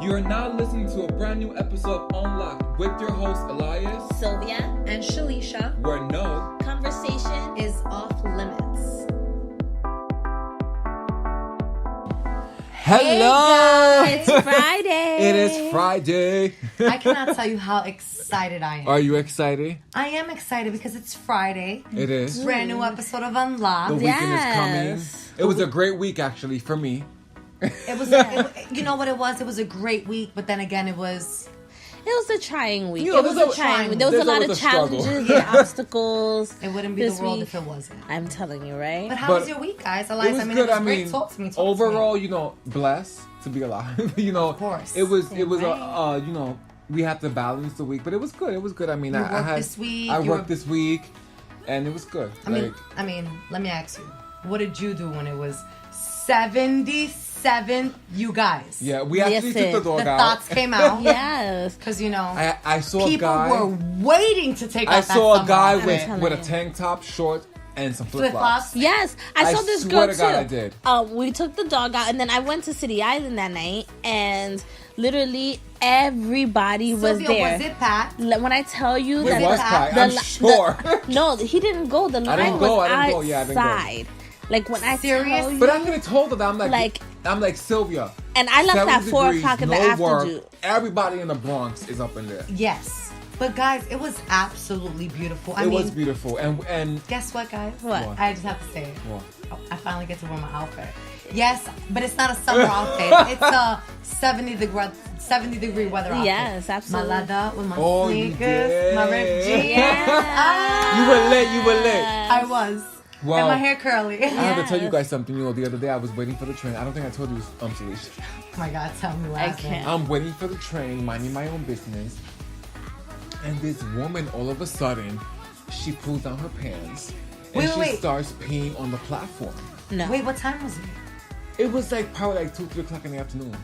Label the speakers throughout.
Speaker 1: You are now listening to a brand new episode of Unlocked with your hosts Elias,
Speaker 2: Sylvia, and Shalisha,
Speaker 1: where no
Speaker 2: conversation is off limits.
Speaker 1: Hello!
Speaker 2: Hey guys, it's Friday.
Speaker 1: It is Friday.
Speaker 3: I cannot tell you how excited I am.
Speaker 1: Are you excited?
Speaker 3: I am excited because it's Friday.
Speaker 1: It is.
Speaker 3: Brand new episode of
Speaker 1: The
Speaker 3: Unlocked.
Speaker 1: weekend is coming. It was a great week actually for me.
Speaker 3: It was, you know what it was? It was a great week, but then again, it was
Speaker 2: a trying week.
Speaker 1: You know,
Speaker 2: It was a trying week. There was a lot of challenges and obstacles.
Speaker 3: It wouldn't be
Speaker 2: this
Speaker 3: the world
Speaker 2: week.
Speaker 3: if it wasn't.
Speaker 2: I'm telling you, right?
Speaker 3: But how was your week, guys? Elias,
Speaker 1: It was
Speaker 3: I mean,
Speaker 1: good.
Speaker 3: it was great. Talk to me.
Speaker 1: Overall, you know, blessed to be alive. You know,
Speaker 3: Of course.
Speaker 1: It was
Speaker 3: Right.
Speaker 1: you know, we had to balance the week, but it was good. It was good. I mean,
Speaker 3: You
Speaker 1: I
Speaker 3: worked
Speaker 1: had
Speaker 3: this week,
Speaker 1: I
Speaker 3: you
Speaker 1: worked
Speaker 3: were-
Speaker 1: this week, and it was good.
Speaker 3: I mean, let me ask you, what did you do when it was 77? You guys.
Speaker 1: yeah, we actually
Speaker 2: Listen,
Speaker 1: took the dog
Speaker 3: The
Speaker 1: out.
Speaker 3: thoughts came out.
Speaker 2: Yes.
Speaker 3: Because, you know,
Speaker 1: I saw a
Speaker 3: people
Speaker 1: guy.
Speaker 3: were waiting to take
Speaker 1: I
Speaker 3: out that
Speaker 1: saw a
Speaker 3: summer
Speaker 1: guy
Speaker 3: outfit.
Speaker 1: with a tank top, shorts, and some flip
Speaker 3: Flip-flops.
Speaker 1: flops.
Speaker 2: Yes, I saw this
Speaker 1: swear
Speaker 2: girl
Speaker 1: to God,
Speaker 2: too.
Speaker 1: I did.
Speaker 2: We took the dog out, and then I went to City Island that night, and literally everybody was
Speaker 3: Sylvia,
Speaker 2: there.
Speaker 3: was it packed?
Speaker 2: When I tell you
Speaker 3: Was
Speaker 2: that
Speaker 3: it
Speaker 1: was
Speaker 3: packed?
Speaker 1: packed. I'm sure.
Speaker 2: no, he didn't go. The line
Speaker 1: didn't go.
Speaker 2: was
Speaker 1: I didn't go. Yeah, I didn't go.
Speaker 2: outside. Like when I
Speaker 3: Serious?
Speaker 2: tell you,
Speaker 1: But I could have told her that I'm like Sylvia.
Speaker 2: and I left
Speaker 1: 70
Speaker 2: at 4
Speaker 1: degrees,
Speaker 2: o'clock in the
Speaker 1: no work.
Speaker 2: afternoon.
Speaker 1: Everybody in the Bronx is up in there.
Speaker 3: Yes. But guys, it was absolutely beautiful. I
Speaker 1: It
Speaker 3: mean,
Speaker 1: was beautiful, and
Speaker 3: guess what, guys?
Speaker 2: What?
Speaker 3: I just have to say it.
Speaker 1: What?
Speaker 3: I finally get to wear my outfit. Yes, but it's not a summer outfit. It's a 70-degree weather outfit.
Speaker 2: Yes, absolutely.
Speaker 3: My leather with my
Speaker 1: Oh, you
Speaker 3: sneakers,
Speaker 1: did.
Speaker 3: my ripped jeans.
Speaker 2: Yeah.
Speaker 1: you were lit. You were lit.
Speaker 3: I was.
Speaker 1: Wow.
Speaker 3: And my hair curly.
Speaker 1: I have to tell you guys something. You know, the other day I was waiting for the train. I don't think I told you, Salisha.
Speaker 3: Oh my God, tell me what
Speaker 2: I
Speaker 3: happened.
Speaker 2: can't.
Speaker 1: I'm waiting for the train, minding my own business, and this woman all of a sudden, she pulls down her pants and
Speaker 3: Wait.
Speaker 1: starts peeing on the platform.
Speaker 2: No.
Speaker 3: Wait, what time was it?
Speaker 1: It was like probably like 2-3 o'clock in the afternoon.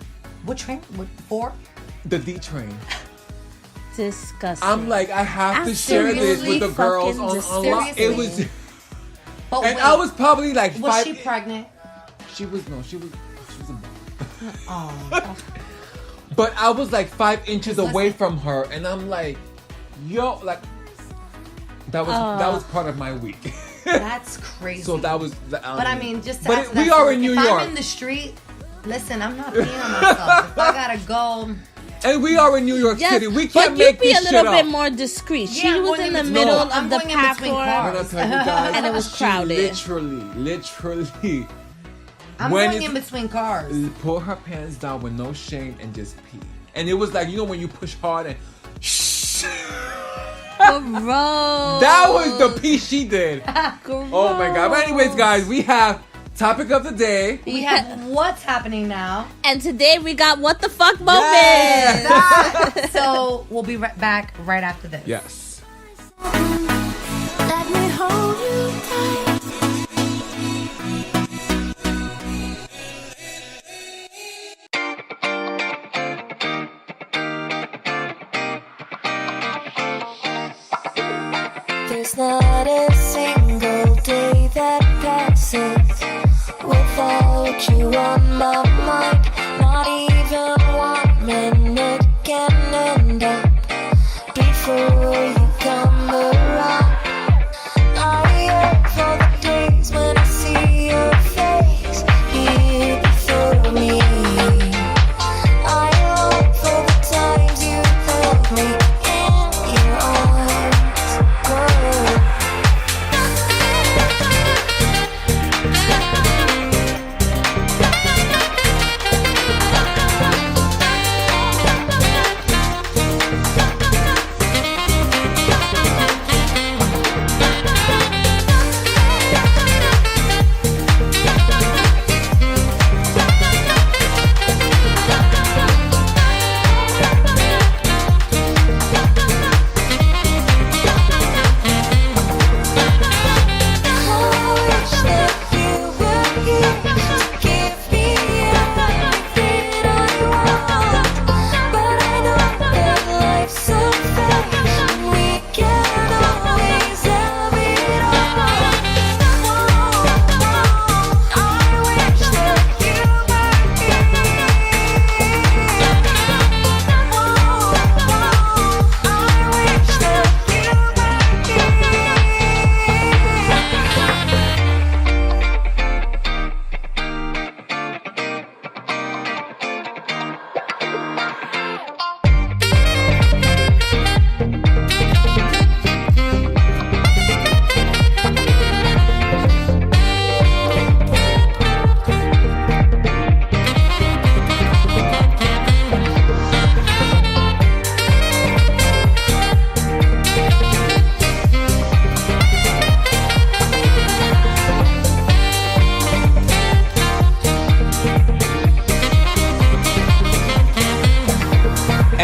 Speaker 3: What train? What, 4?
Speaker 1: The D train.
Speaker 2: Disgusting.
Speaker 1: I'm like, I have to share this with the
Speaker 2: Seriously
Speaker 1: girls
Speaker 2: fucking
Speaker 1: on Unlock. It
Speaker 3: seriously?
Speaker 1: was,
Speaker 3: But
Speaker 1: and
Speaker 3: wait,
Speaker 1: I was probably like
Speaker 3: was
Speaker 1: 5.
Speaker 3: she pregnant?
Speaker 1: She was a.
Speaker 3: Oh.
Speaker 1: But I was like 5 inches away from her, and I'm like, yo, like that was part of my week.
Speaker 3: That's crazy.
Speaker 1: So that was.
Speaker 3: But I mean, just to
Speaker 1: but
Speaker 3: answer
Speaker 1: we
Speaker 3: that
Speaker 1: are
Speaker 3: story,
Speaker 1: in New
Speaker 3: if
Speaker 1: York,
Speaker 3: I'm in the street, listen, I'm not peeing on myself. If I gotta go,
Speaker 1: and we are in New York
Speaker 2: Yes,
Speaker 1: City. We
Speaker 2: but
Speaker 1: can't
Speaker 2: you
Speaker 1: make
Speaker 2: be
Speaker 1: this
Speaker 2: a
Speaker 1: shit
Speaker 2: little bit
Speaker 1: up.
Speaker 2: more discreet.
Speaker 3: Yeah,
Speaker 2: She
Speaker 3: I'm
Speaker 2: was
Speaker 3: going
Speaker 2: in the
Speaker 3: in
Speaker 2: middle
Speaker 3: between- I'm
Speaker 2: of the
Speaker 3: going in between
Speaker 2: platform.
Speaker 3: cars.
Speaker 1: When I tell you guys,
Speaker 2: And it was
Speaker 1: she
Speaker 2: crowded.
Speaker 1: Literally,
Speaker 3: I'm
Speaker 1: when
Speaker 3: going
Speaker 1: it's-
Speaker 3: in between cars.
Speaker 1: pull her pants down with no shame and just pee. And it was like, you know, when you push hard and shh.
Speaker 2: Gross.
Speaker 1: That was the pee she did. Oh my God. But anyways, guys, we have topic of the day.
Speaker 3: We have what's happening now.
Speaker 2: And today we got what the fuck moment.
Speaker 1: Yes.
Speaker 3: So we'll be back right after this.
Speaker 1: Yes.
Speaker 4: Let me hold you tight. There's not a single day that passes without you on my mind. Not even 1 minute can end up before you come around. I yearn for the days when I see your face here before me. I long for the times you held me in your arms. Whoa.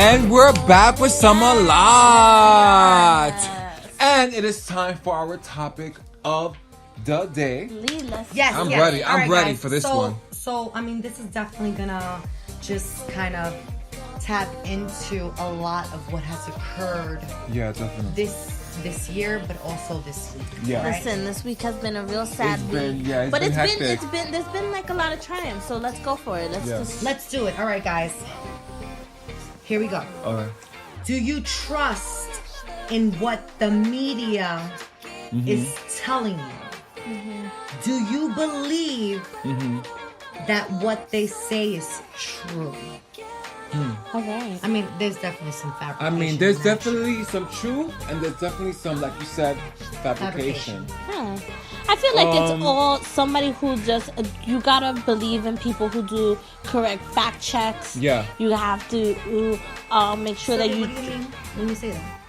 Speaker 1: And we're back with some a lot. And it is time for our topic of the day.
Speaker 3: Yes,
Speaker 1: I'm
Speaker 3: yes.
Speaker 1: ready.
Speaker 3: All
Speaker 1: I'm
Speaker 3: right,
Speaker 1: ready
Speaker 3: guys.
Speaker 1: for this one.
Speaker 3: So, I mean, this is definitely gonna just kind of tap into a lot of what has occurred
Speaker 1: Yeah, definitely.
Speaker 3: this year, but also this week.
Speaker 1: Yeah.
Speaker 3: right?
Speaker 2: Listen, this week has been a real sad
Speaker 1: It's
Speaker 2: week.
Speaker 1: been- yeah, it's
Speaker 2: but
Speaker 1: been
Speaker 2: there's
Speaker 1: hectic.
Speaker 2: been like a lot of triumphs. So let's go for it.
Speaker 1: Yeah.
Speaker 3: Let's do it. All right, guys. Here we go.
Speaker 1: All right.
Speaker 3: Do you trust in what the media is telling you? Do you believe that what they say is true?
Speaker 2: Okay.
Speaker 3: I mean, there's definitely some
Speaker 1: I
Speaker 3: fabrication.
Speaker 1: mean, there's
Speaker 3: in that.
Speaker 1: definitely some truth, and there's definitely some, like you said, fabrication.
Speaker 2: Huh. I feel like it's
Speaker 1: Um,
Speaker 2: all somebody who just you gotta believe in people who do correct fact checks.
Speaker 1: Yeah.
Speaker 2: You have to make sure that
Speaker 3: So
Speaker 2: you.
Speaker 3: what do you mean when you say that?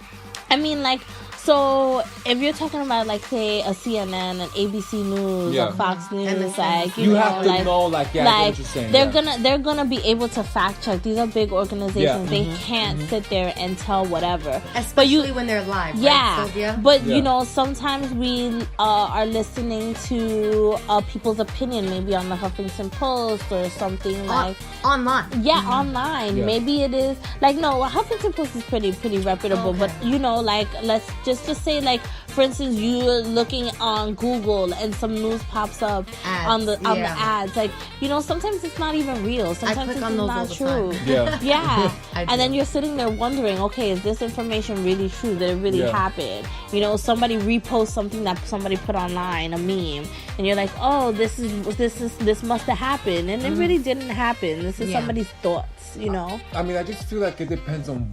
Speaker 2: I mean, like, so if you're talking about, like, say, a CNN, an ABC News,
Speaker 1: Yeah.
Speaker 2: or Fox News,
Speaker 3: MSNBC.
Speaker 2: like,
Speaker 1: You
Speaker 2: know,
Speaker 1: have to
Speaker 2: like,
Speaker 1: know, like, yeah, I get
Speaker 2: like
Speaker 1: what you're saying,
Speaker 2: they're
Speaker 1: yeah.
Speaker 2: gonna be able to fact check. These are big organizations.
Speaker 1: Yeah.
Speaker 2: They can't sit there and tell whatever.
Speaker 3: Especially
Speaker 2: but you,
Speaker 3: when they're live,
Speaker 2: yeah,
Speaker 3: right, Sylvia?
Speaker 2: but
Speaker 1: Yeah.
Speaker 2: you know, sometimes we are listening to people's opinion, maybe on the Huffington Post or something like.
Speaker 3: Online.
Speaker 2: Yeah, online.
Speaker 1: Yeah.
Speaker 2: Maybe it is like, no, Huffington Post is pretty reputable.
Speaker 3: Okay.
Speaker 2: But you know, like, let's just say, like, for instance, you're looking on Google and some news pops up
Speaker 3: Ads,
Speaker 2: on the
Speaker 3: yeah.
Speaker 2: ads. Like, you know, sometimes it's not even real. Sometimes
Speaker 3: click
Speaker 2: it's
Speaker 3: on those all
Speaker 2: not
Speaker 3: the
Speaker 2: true.
Speaker 3: time.
Speaker 1: Yeah.
Speaker 2: Yeah.
Speaker 3: I do.
Speaker 2: And then you're sitting there wondering, okay, is this information really true? Did it really
Speaker 1: Yeah.
Speaker 2: happen? You know, somebody reposts something that somebody put online, a meme, and you're like, oh, this must have happened, and it really didn't happen. This is
Speaker 3: Yeah.
Speaker 2: somebody's thoughts, you know.
Speaker 1: I mean, I just feel like it depends on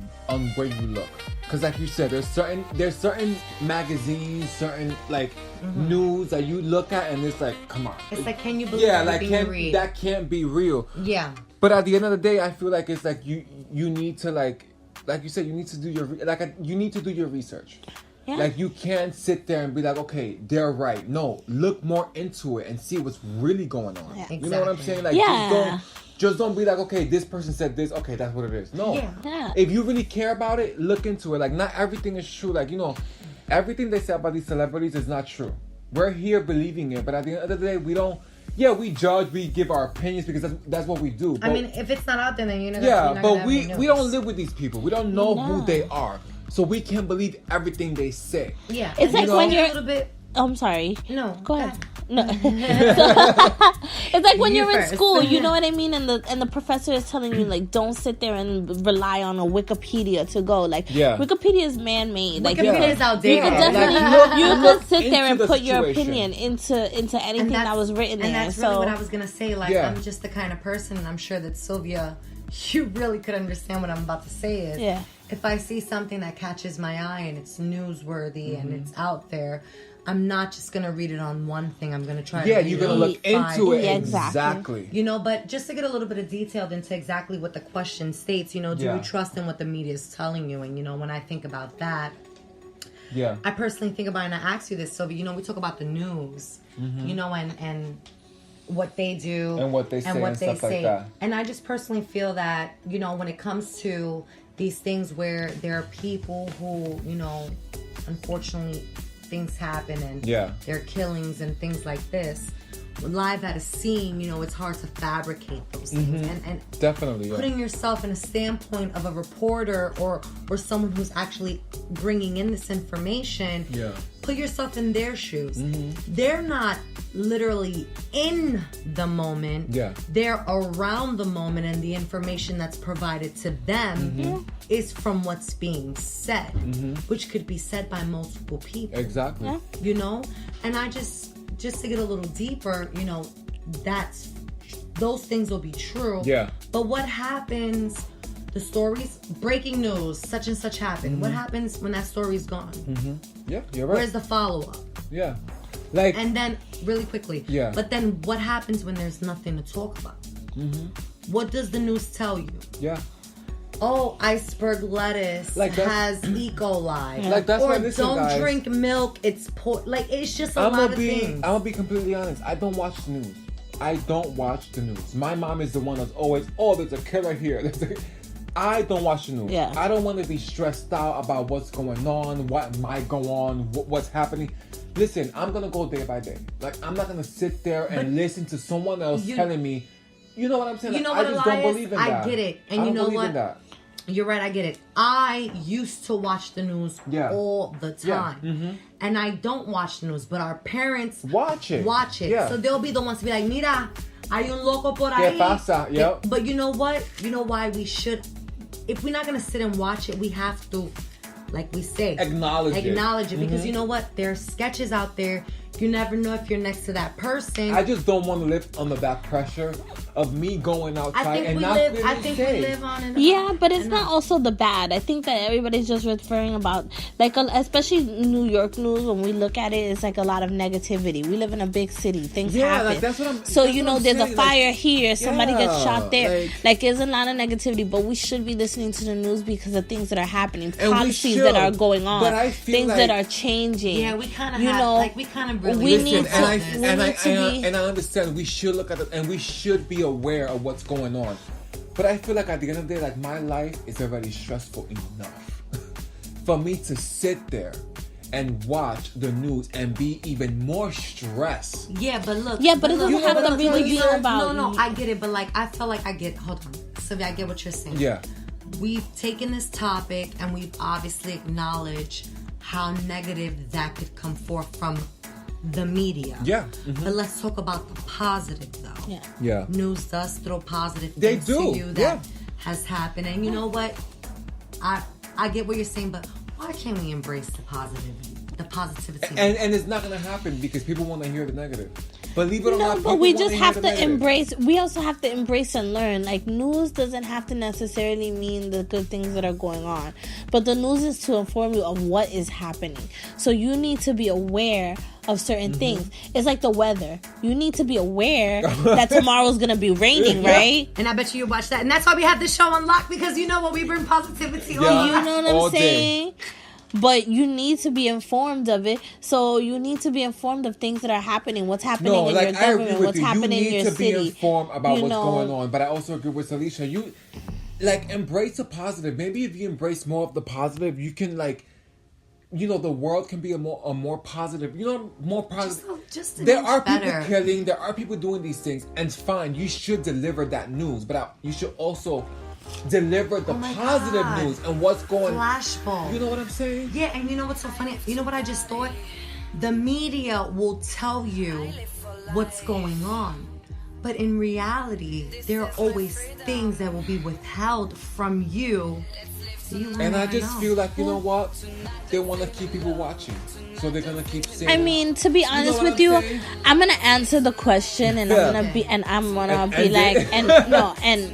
Speaker 1: where you look, because like you said, there's certain magazines, certain like news that you look at, and it's like, come on,
Speaker 3: It's like, can you believe
Speaker 1: yeah, like
Speaker 3: everything you read?
Speaker 1: that can't be real.
Speaker 3: Yeah.
Speaker 1: But at the end of the day, I feel like it's like you need to like you said, you need to do you need to do your research.
Speaker 2: Yeah.
Speaker 1: Like, you can't sit there and be like, okay, they're right. No, look more into it and see what's really going on.
Speaker 2: Yeah.
Speaker 1: You know what I'm saying? Like,
Speaker 2: Yeah.
Speaker 1: just don't be like, okay, this person said this. Okay, that's what it is. No.
Speaker 3: Yeah.
Speaker 2: Yeah.
Speaker 1: If you really care about it, look into it. Like, not everything is true. Like, you know, everything they say about these celebrities is not true. We're here believing it, but at the end of the day, we don't. Yeah, we judge, we give our opinions because that's what we do.
Speaker 3: I mean, if it's not out there, then you're not.
Speaker 1: Yeah,
Speaker 3: you're not
Speaker 1: but
Speaker 3: gonna have
Speaker 1: we
Speaker 3: any
Speaker 1: we
Speaker 3: news.
Speaker 1: don't live with these people. We don't know who
Speaker 2: No.
Speaker 1: they are, so we can't believe everything they say.
Speaker 3: Yeah.
Speaker 2: It's like
Speaker 3: you
Speaker 2: when
Speaker 3: know,
Speaker 2: you're-
Speaker 3: a little bit.
Speaker 2: I'm sorry.
Speaker 3: No.
Speaker 2: Go ahead. No. It's like when
Speaker 3: You
Speaker 2: you're in
Speaker 3: first.
Speaker 2: school, you know what I mean, and the professor is telling you, like, don't sit there and rely on a Wikipedia to go. Like,
Speaker 1: Yeah.
Speaker 2: Wikipedia is man-made. Like,
Speaker 3: Wikipedia is
Speaker 2: you
Speaker 3: outdated.
Speaker 2: could definitely
Speaker 1: Like,
Speaker 2: you
Speaker 1: look
Speaker 2: could sit there and
Speaker 1: into the
Speaker 2: put your
Speaker 1: situation.
Speaker 2: opinion into anything that was written
Speaker 3: and
Speaker 2: there.
Speaker 3: that's
Speaker 2: So
Speaker 3: really what I was gonna say. Like,
Speaker 1: Yeah.
Speaker 3: I'm just the kind of person, and I'm sure that Sylvia, you really could understand what I'm about to say. Is
Speaker 2: Yeah.
Speaker 3: if I see something that catches my eye and it's newsworthy
Speaker 1: Mm-hmm.
Speaker 3: and it's out there, I'm not just gonna read it on one thing. I'm gonna try.
Speaker 1: Yeah,
Speaker 3: to
Speaker 1: you're
Speaker 3: read
Speaker 1: gonna look
Speaker 3: five
Speaker 1: into it
Speaker 2: Yeah,
Speaker 3: things.
Speaker 1: exactly.
Speaker 3: You know, but just to get a little bit of detailed into exactly what the question states, you know, do
Speaker 1: Yeah.
Speaker 3: you trust in what the media is telling you? And you know, when I think about that,
Speaker 1: Yeah.
Speaker 3: I personally think about, and I ask you this, Sylvia, you know, we talk about the news, you know, and what they do
Speaker 1: And what they say and stuff like that.
Speaker 3: And I just personally feel that, you know, when it comes to these things where there are people who, you know, unfortunately things happen and
Speaker 1: Yeah.
Speaker 3: there are killings and things like this, live at a scene, you know, it's hard to fabricate those things. And
Speaker 1: Definitely. Yeah.
Speaker 3: putting yourself in a standpoint of a reporter or someone who's actually bringing in this information,
Speaker 1: Yeah.
Speaker 3: put yourself in their shoes. They're not literally in the moment.
Speaker 1: Yeah.
Speaker 3: They're around the moment, and the information that's provided to them is from what's being said, which could be said by multiple people.
Speaker 1: Exactly.
Speaker 2: Yeah.
Speaker 3: You know? And I just to get a little deeper, you know, those things will be true.
Speaker 1: Yeah.
Speaker 3: But what happens, the stories, breaking news, such and such happened. What happens when that story's gone?
Speaker 1: Yeah, you're right.
Speaker 3: Where's the follow-up?
Speaker 1: Yeah. Like,
Speaker 3: And then, really quickly,
Speaker 1: Yeah.
Speaker 3: but then what happens when there's nothing to talk about? What does the news tell you?
Speaker 1: yeah.
Speaker 3: Oh, iceberg lettuce
Speaker 1: Like, that's-
Speaker 3: has E. coli.
Speaker 1: Like, that's
Speaker 3: or
Speaker 1: why, listen,
Speaker 3: don't
Speaker 1: guys,
Speaker 3: drink milk, it's like, it's just a
Speaker 1: I'm
Speaker 3: lot
Speaker 1: gonna
Speaker 3: of
Speaker 1: be
Speaker 3: things.
Speaker 1: I'm gonna be completely honest. I don't watch the news. I don't watch the news. My mom is the one that's always, oh, there's a killer here. I don't watch the news.
Speaker 2: Yeah.
Speaker 1: I don't want to be stressed out about what's going on, what might go on, what's happening. Listen, I'm gonna go day by day. Like, I'm not gonna sit there and listen to someone else telling me. You know what I'm saying?
Speaker 3: You know
Speaker 1: like,
Speaker 3: what,
Speaker 1: I just
Speaker 3: Elias?
Speaker 1: don't believe in that.
Speaker 3: I get it, and
Speaker 1: I
Speaker 3: you
Speaker 1: don't
Speaker 3: know
Speaker 1: believe
Speaker 3: what?
Speaker 1: in that.
Speaker 3: You're right, I get it. I used to watch the news all the time.
Speaker 1: Yeah. Mm-hmm.
Speaker 3: And I don't watch the news, but our parents
Speaker 1: Watch it.
Speaker 3: Yeah. So they'll be the ones to be like, mira, hay un loco por ahí.
Speaker 1: ¿Qué pasa? Yep.
Speaker 3: But you know what? You know why we should, if we're not going to sit and watch it, we have to, like we say,
Speaker 1: acknowledge it.
Speaker 3: Because you know what? There are sketches out there. You never know if you're next to that person.
Speaker 1: I just don't want to live under that pressure of me going outside and not feeling safe.
Speaker 3: We live on an
Speaker 2: Yeah, but it's not also the bad. I think that everybody's just referring about, like, especially New York news, when we look at it, it's like a lot of negativity. We live in a big city. Things happen.
Speaker 1: Like, that's what I'm
Speaker 2: so,
Speaker 1: that's
Speaker 2: you
Speaker 1: what
Speaker 2: know,
Speaker 1: I'm
Speaker 2: there's
Speaker 1: saying.
Speaker 2: a fire here. Somebody gets
Speaker 1: Yeah,
Speaker 2: shot there. Like, there's a lot of negativity. But we should be listening to the news because of things that are happening. Policies that are going on.
Speaker 1: But I feel
Speaker 2: things
Speaker 1: like,
Speaker 2: that are changing.
Speaker 3: Yeah, we kind of we kind of really...
Speaker 2: We
Speaker 1: listen,
Speaker 2: need
Speaker 1: and I understand we should look at it and we should be aware of what's going on. But I feel like at the end of the day, like, my life is already stressful enough for me to sit there and watch the news and be even more stressed.
Speaker 3: Yeah, but look.
Speaker 2: Yeah, but it doesn't have to really be about...
Speaker 3: No, I get it, but like, I feel like I get... Hold on. Sylvia, I get what you're saying.
Speaker 1: Yeah.
Speaker 3: We've taken this topic and we've obviously acknowledged how negative that could come forth from the media.
Speaker 1: Yeah.
Speaker 3: But let's talk about the positive, though.
Speaker 1: Yeah.
Speaker 3: News does throw positive
Speaker 1: They
Speaker 3: things
Speaker 1: do.
Speaker 3: to you that has happened. And you know what? I get what you're saying, but why can't we embrace the positivity?
Speaker 1: And it's not gonna happen because people want to hear the negative. Believe it or not,
Speaker 2: but we just have to
Speaker 1: negative.
Speaker 2: embrace. We also have to embrace and learn. Like, news doesn't have to necessarily mean the good things that are going on, but the news is to inform you of what is happening. So you need to be aware of certain things. It's like the weather. You need to be aware that tomorrow's gonna be raining, right?
Speaker 3: And I bet you watch that, and that's why we have this show unlocked, because you know what, we bring positivity on.
Speaker 2: You know what I'm saying? But you need to be informed of it. So you need to be informed of things that are happening. What's happening in your government? What's happening in your city?
Speaker 1: You need to be informed about what's going on. But I also agree with Alicia. You, like, embrace the positive. Maybe if you embrace more of the positive, you can, like, you know, the world can be a more positive. You know, more positive.
Speaker 3: Just
Speaker 1: there are people killing. There are people doing these things, and it's fine. You should deliver that news, but you should also deliver the positive news and what's going on.
Speaker 3: Flashbulb.
Speaker 1: You know what I'm saying?
Speaker 3: Yeah, and you know what's so funny? You know what I just thought? The media will tell you what's going on. But in reality, there are always things that will be withheld from you.
Speaker 1: And I just feel like, you know what? They want to keep people watching. So they're going to keep saying...
Speaker 2: I mean, to be honest with you, I'm going to answer the question and I'm going to be like... And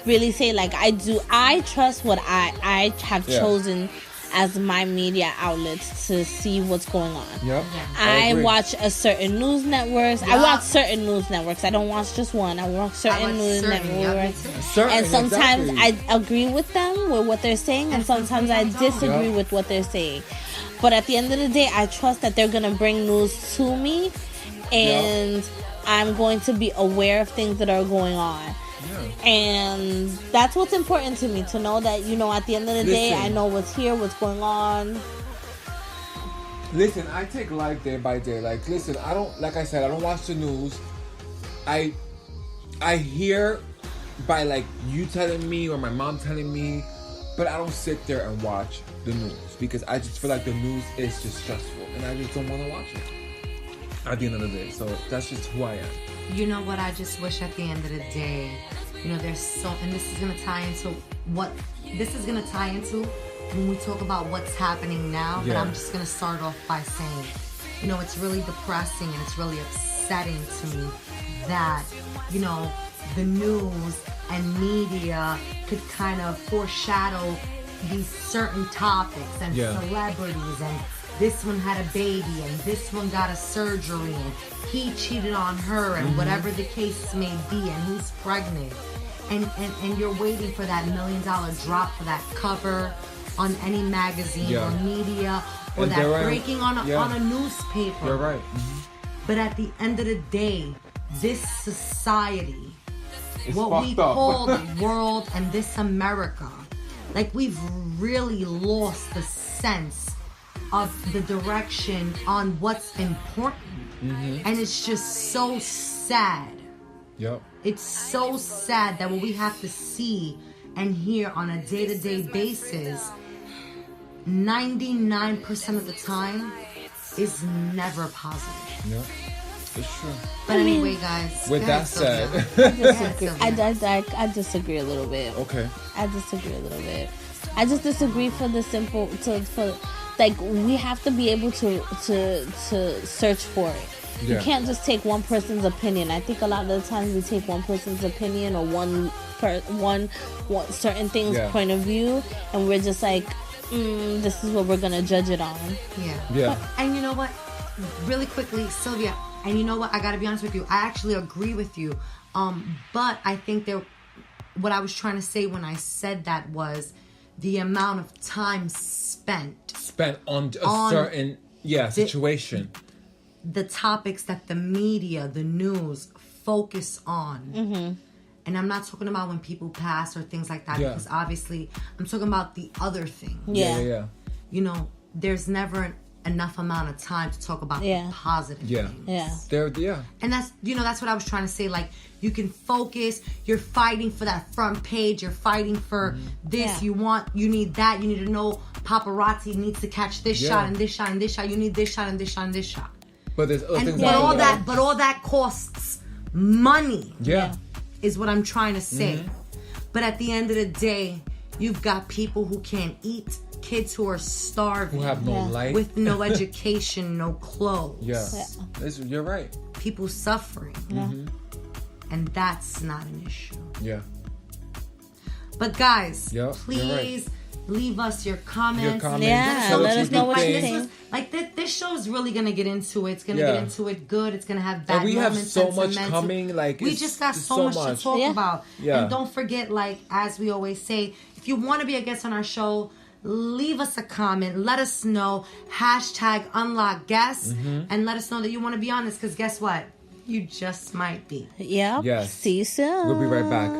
Speaker 2: really say, like, I trust what I have chosen as my media outlets to see what's going on.
Speaker 1: Yep.
Speaker 2: I watch a certain news networks. I watch certain news networks. I don't watch just one. I watch certain news networks. And sometimes I agree with them with what they're saying, and sometimes I disagree with what they're saying. But at the end of the day, I trust that they're gonna bring news to me, and I'm going to be aware of things that are going on. And that's what's important to me, to know that, you know, at the end of the day, I know what's here, what's going on.
Speaker 1: Listen, I take life day by day. Like, listen, I don't watch the news. I hear by, like, you telling me or my mom telling me, but I don't sit there and watch the news because I just feel like the news is just stressful and I just don't want to watch it at the end of the day. So that's just who I am.
Speaker 3: You know what? I just wish at the end of the day, you know, there's so, and this is going to tie into when we talk about what's happening now. But I'm just going to start off by saying, you know, it's really depressing and it's really upsetting to me that, you know, the news and media could kind of foreshadow these certain topics and celebrities, and this one had a baby and this one got a surgery and he cheated on her and whatever the case may be, and who's pregnant, and you're waiting for that $1 million drop for that cover on any magazine or media, or and that breaking on a newspaper.
Speaker 1: You're right.
Speaker 3: But at the end of the day, this society,
Speaker 1: it's
Speaker 3: what we call the world and this America, Like, we've really lost the sense of the direction on what's important. And it's just so sad.
Speaker 1: Yep.
Speaker 3: It's so sad that what we have to see and hear on a day-to-day basis, 99% of the time, is never positive.
Speaker 1: Yep. It's true.
Speaker 3: But anyway, guys.
Speaker 1: With that said,
Speaker 2: I disagree a little bit.
Speaker 1: okay.
Speaker 2: I disagree a little bit. I just disagree for the simple for like we have to be able to search for it.
Speaker 1: Yeah.
Speaker 2: You can't just take one person's opinion. I think a lot of the times we take one person's opinion or one certain thing's point of view, and we're just like, this is what we're gonna judge it on.
Speaker 1: Yeah.
Speaker 3: And you know what? Really quickly, Sylvia. And you know what? I gotta be honest with you. I actually agree with you. But I think what I was trying to say when I said that was the amount of time spent
Speaker 1: on a certain situation.
Speaker 3: The topics that the media, the news, focus on. And I'm not talking about when people pass or things like that, because obviously I'm talking about the other thing.
Speaker 2: Yeah.
Speaker 3: You know, there's never enough amount of time to talk about the positive things. And that's what I was trying to say. Like, you can focus. You're fighting for that front page. You're fighting for this. You need that. You need to know paparazzi needs to catch this shot and this shot and this shot. You need this shot and this shot and this shot.
Speaker 1: But there's other things.
Speaker 3: But all that costs money. Is what I'm trying to say. But at the end of the day, you've got people who can't eat, kids who are starving,
Speaker 1: who have no life,
Speaker 3: with no education, no clothes.
Speaker 1: You're right.
Speaker 3: People suffering. And that's not an issue. But guys, please leave us your comments.
Speaker 2: Let us know what you think.
Speaker 3: Like, this show is really gonna get into it. It's gonna get into it good. It's gonna have bad moments.
Speaker 1: And we have so much coming. Like,
Speaker 3: we just got so much to talk about. And don't forget, like, as we always say, if you want to be a guest on our show, leave us a comment. Let us know. #UnlockeGuest. And let us know that you want to be on this, because guess what? You just might be.
Speaker 2: Yes. See you soon.
Speaker 1: We'll be right back.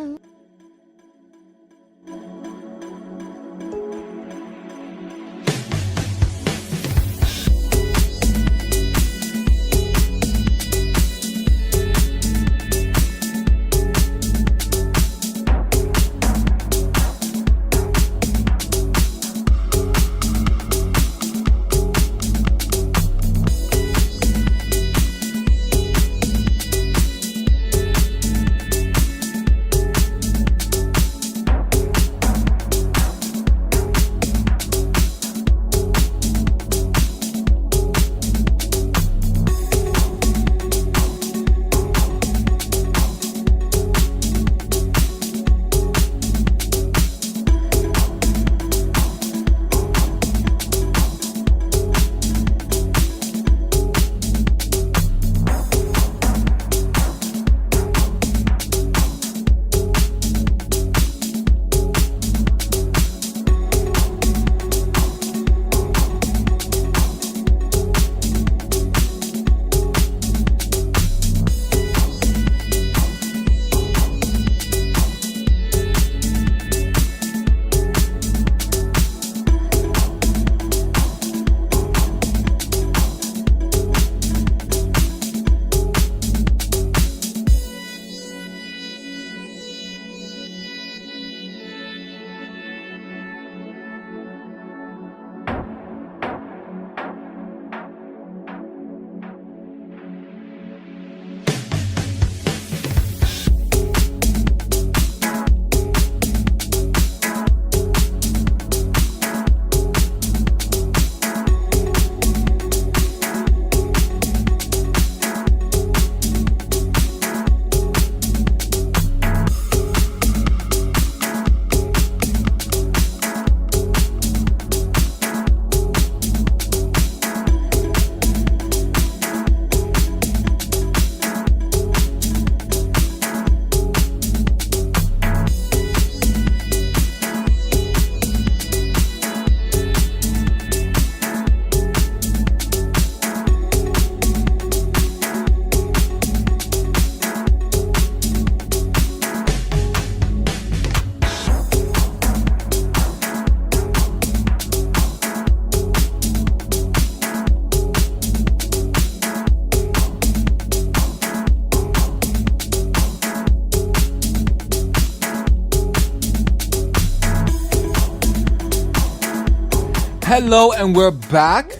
Speaker 1: Hello, and we're back.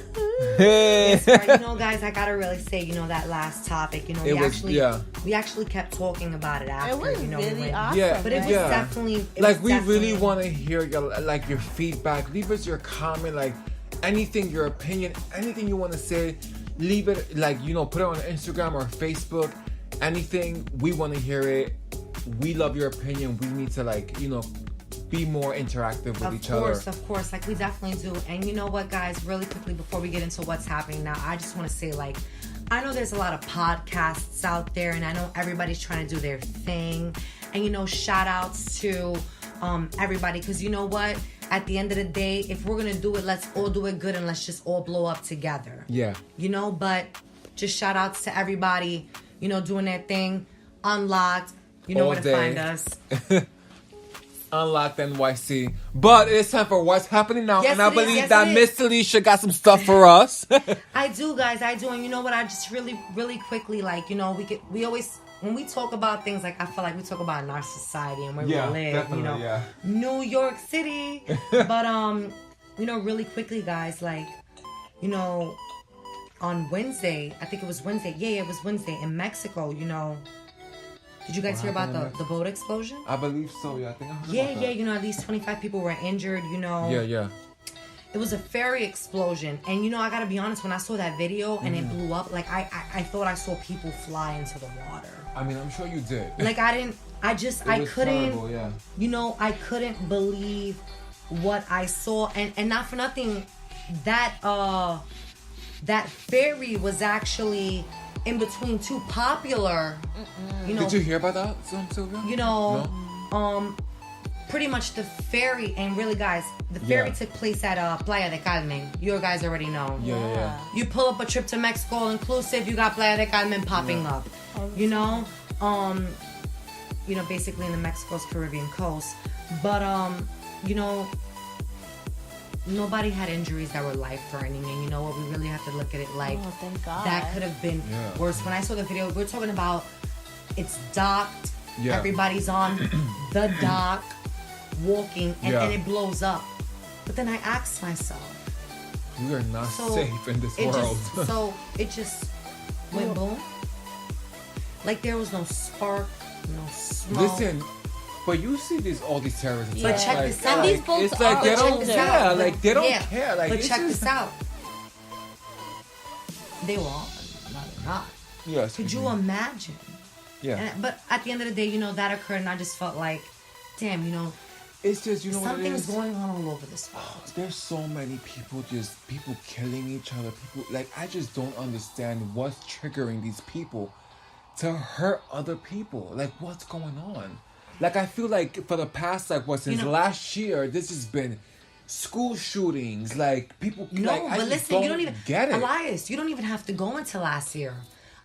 Speaker 3: Yes, but, guys, I gotta really say, that last topic, we actually kept talking about it after.
Speaker 2: It was really awesome.
Speaker 1: Yeah,
Speaker 3: but it was definitely
Speaker 1: we really want to hear your feedback. Leave us your comment, anything, your opinion, anything you want to say. Leave it, put it on Instagram or Facebook. Anything, we want to hear it. We love your opinion. We need to be more interactive with each other.
Speaker 3: Of course, we definitely do. And you know what, guys, really quickly before we get into what's happening now, I just want to say, I know there's a lot of podcasts out there, and I know everybody's trying to do their thing. And shout outs to everybody, because you know what? At the end of the day, if we're gonna do it, let's all do it good, and let's just all blow up together.
Speaker 1: Yeah.
Speaker 3: But just shout outs to everybody, doing their thing. Unlocked. You know where to find us.
Speaker 1: UnlockeD NYC. But it's time for what's happening now.
Speaker 3: Yes,
Speaker 1: and I believe
Speaker 3: yes,
Speaker 1: that Miss Alicia got some stuff for us.
Speaker 3: I do, guys. I do. And you know what? I just really, really quickly, we always, when we talk about things, I feel like we talk about in our society and where we live.
Speaker 1: Definitely,
Speaker 3: New York City. But, really quickly, guys, on Wednesday, I think it was Wednesday. Yeah, it was Wednesday in Mexico, Did you guys hear about the boat explosion?
Speaker 1: I believe so, yeah. I think I heard about that.
Speaker 3: At least 25 people were injured,
Speaker 1: Yeah.
Speaker 3: It was a ferry explosion. And, I gotta be honest, when I saw that video and it blew up, I thought I saw people fly into the water.
Speaker 1: I mean, I'm sure you did.
Speaker 3: I couldn't,
Speaker 1: terrible, yeah.
Speaker 3: I couldn't believe what I saw. And not for nothing, that ferry was actually in between two popular,
Speaker 1: Did you hear about that, Sylvia?
Speaker 3: No. Pretty much the ferry, and really, guys, the ferry took place at Playa de Carmen. You guys already know.
Speaker 1: Yeah.
Speaker 3: You pull up a trip to Mexico, all inclusive, you got Playa de Carmen popping up. Basically in the Mexico's Caribbean coast. But, nobody had injuries that were life-threatening, and you know what? We really have to look at it
Speaker 2: thank God.
Speaker 3: That could have been worse. When I saw the video, we're talking about it's docked. Yeah. Everybody's on the dock, walking, and then it blows up. But then I asked myself,
Speaker 1: we are not safe in this world.
Speaker 3: It just went boom. There was no spark, no smoke.
Speaker 1: Listen. But you see all these terrorists.
Speaker 3: But check this out.
Speaker 2: And these boats
Speaker 1: it's they don't care. They don't care.
Speaker 3: But check this out. They were all not.
Speaker 1: Yes.
Speaker 3: Could you imagine?
Speaker 1: Yeah.
Speaker 3: But at the end of the day, that occurred, and I just felt like, damn,
Speaker 1: it's just
Speaker 3: something's going on all over this world.
Speaker 1: There's so many people killing each other. People I just don't understand what's triggering these people to hurt other people. What's going on? I feel like for the past, since last year, this has been school shootings. People.
Speaker 3: No, but listen, you don't even
Speaker 1: get it.
Speaker 3: Elias, you don't even have to go into last year.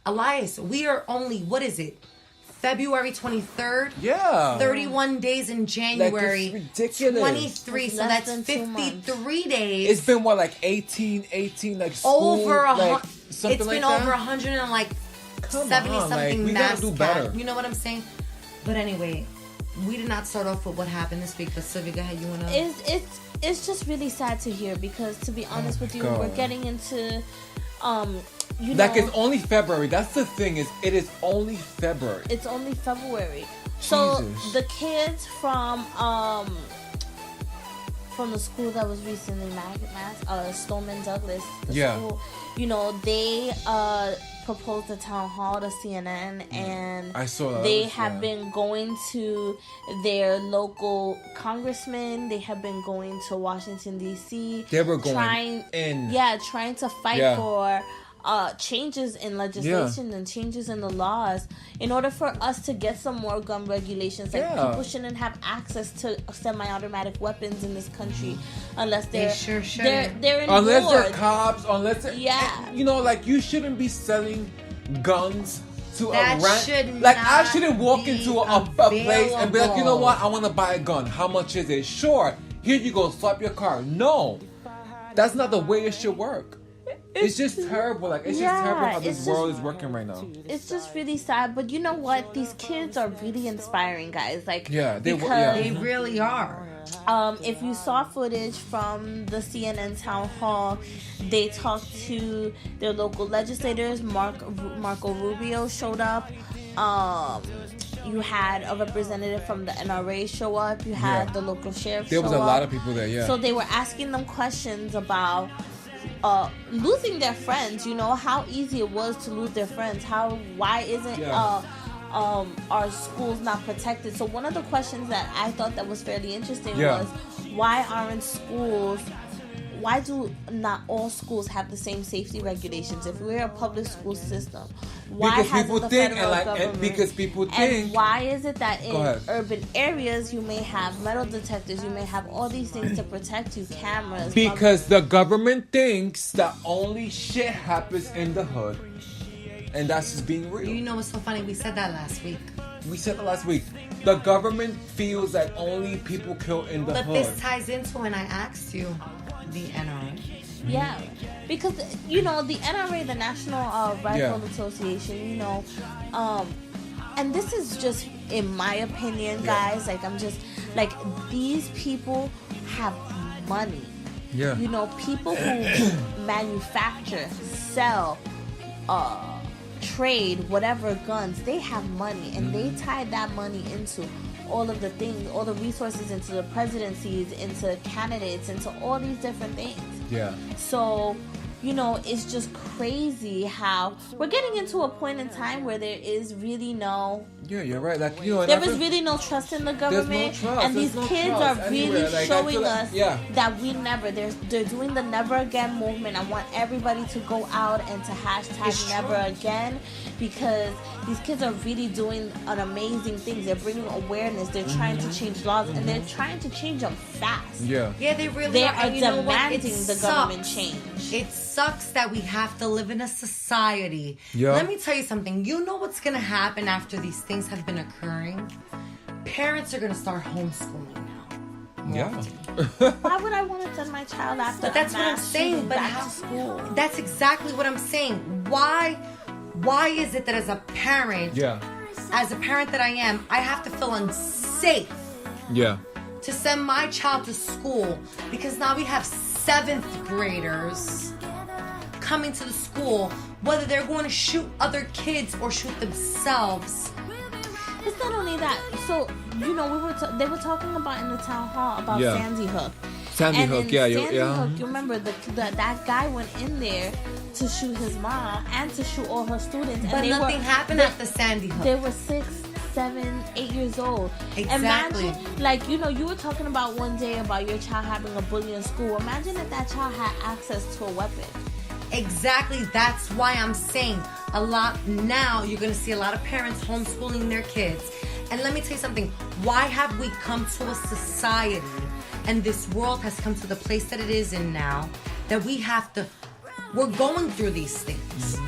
Speaker 3: Elias, we are only, what is it? February 23rd?
Speaker 1: Yeah.
Speaker 3: 31 days in January.
Speaker 1: It's ridiculous.
Speaker 3: 23, so that's 53 days.
Speaker 1: It's been 18, school,
Speaker 3: over
Speaker 1: something
Speaker 3: it's
Speaker 1: like
Speaker 3: been
Speaker 1: that?
Speaker 3: over 170 something
Speaker 1: we
Speaker 3: mass
Speaker 1: gotta do better.
Speaker 3: You know what I'm saying? But anyway, we did not start off with what happened this week, but Sylvia, go ahead, you wanna...
Speaker 2: It's just really sad to hear, because to be honest with you,
Speaker 1: God.
Speaker 2: we're getting into
Speaker 1: it's only February. That's the thing, it is only February.
Speaker 2: It's only February. So the kids from the school that was recently Stoneman Douglas school, they proposed a town hall to CNN, and
Speaker 1: I saw that.
Speaker 2: They have been going to their local congressmen. They have been going to Washington D.C.
Speaker 1: They were going
Speaker 2: trying to fight for changes in legislation and changes in the laws in order for us to get some more gun regulations. People shouldn't have access to semi-automatic weapons in this country unless they're they're in
Speaker 1: unless
Speaker 2: wars.
Speaker 1: they're cops, you shouldn't be selling guns to
Speaker 3: that
Speaker 1: a rent. I shouldn't walk into a place and be like, you know what, I want to buy a gun. How much is it? Sure, here you go, swipe your card. No, that's not the way it should work. it's just terrible. Like, it's just terrible how this world is working right now.
Speaker 2: It's just really sad. But you know what? These kids are really inspiring, guys. Like,
Speaker 3: they really are.
Speaker 2: If you saw footage from the CNN town hall, they talked to their local legislators. Marco Rubio showed up. You had a representative from the NRA show up. You had the local sheriff show up.
Speaker 1: There was a lot of people there, yeah.
Speaker 2: So they were asking them questions about losing their friends. You know, how easy it was to lose their friends. Why isn't our schools not protected? So one of the questions that I thought that was fairly interesting was, why do not all schools have the same safety regulations? If we're a public school system, why hasn't the federal government?
Speaker 1: Because people think.
Speaker 2: And why is it that in urban areas you may have metal detectors, you may have all these things to protect you, cameras?
Speaker 1: Because the government thinks that only shit happens in the hood, and that's just being real.
Speaker 3: You know what's so funny? We said that last week.
Speaker 1: The government feels that only people kill in the hood.
Speaker 3: But this ties into when I asked you. The NRA.
Speaker 2: Yeah, because you know the NRA, the National Rifle Association. You know, and this is just in my opinion, guys. Like I'm just like these people have money.
Speaker 1: Yeah.
Speaker 2: You know, people who manufacture, sell, trade, whatever guns, they have money, and they tie that money into all of the things, all the resources, into the presidencies, into candidates, into all these different things.
Speaker 1: Yeah.
Speaker 2: So, you know, it's just crazy how we're getting into a point in time where there is really no...
Speaker 1: Yeah, you're right. Like, you know,
Speaker 2: there is really no trust in the government.
Speaker 1: There's no trust.
Speaker 2: And these kids are really showing us that we never... They're doing the Never Again movement. I want everybody to go out and to hashtag Never Again, because these kids are really doing an amazing things. They're bringing awareness. They're trying to change laws, and they're trying to change them fast.
Speaker 3: Yeah, they really are.
Speaker 2: They are demanding the government change.
Speaker 3: It sucks that we have to live in a society.
Speaker 1: Yeah.
Speaker 3: Let me tell you something. You know what's going to happen after these things have been occurring? Parents are going to start homeschooling now.
Speaker 1: Yeah.
Speaker 2: Why would I want to send my child after?
Speaker 3: But that's what I'm saying. But
Speaker 2: back to school?
Speaker 3: That's exactly what I'm saying. Why is it that as a parent, as a parent that I am, I have to feel unsafe to send my child to school because now we have 7th graders coming to the school, whether they're going to shoot other kids or shoot themselves.
Speaker 2: It's not only that. So, you know, they were talking about in the town hall about Sandy Hook. Sandy Hook, you remember that guy went in there to shoot his mom and to shoot all her students.
Speaker 3: But nothing happened after Sandy Hook.
Speaker 2: They were 6, 7, 8 years old.
Speaker 3: Exactly.
Speaker 2: Imagine, like, you know, you were talking about one day about your child having a bully in school. Imagine if that child had access to a weapon.
Speaker 3: Exactly. That's why I'm saying a lot now. You're going to see a lot of parents homeschooling their kids. And let me tell you something. Why have we come to a society, and this world has come to the place that it is in now, that we're going through these things.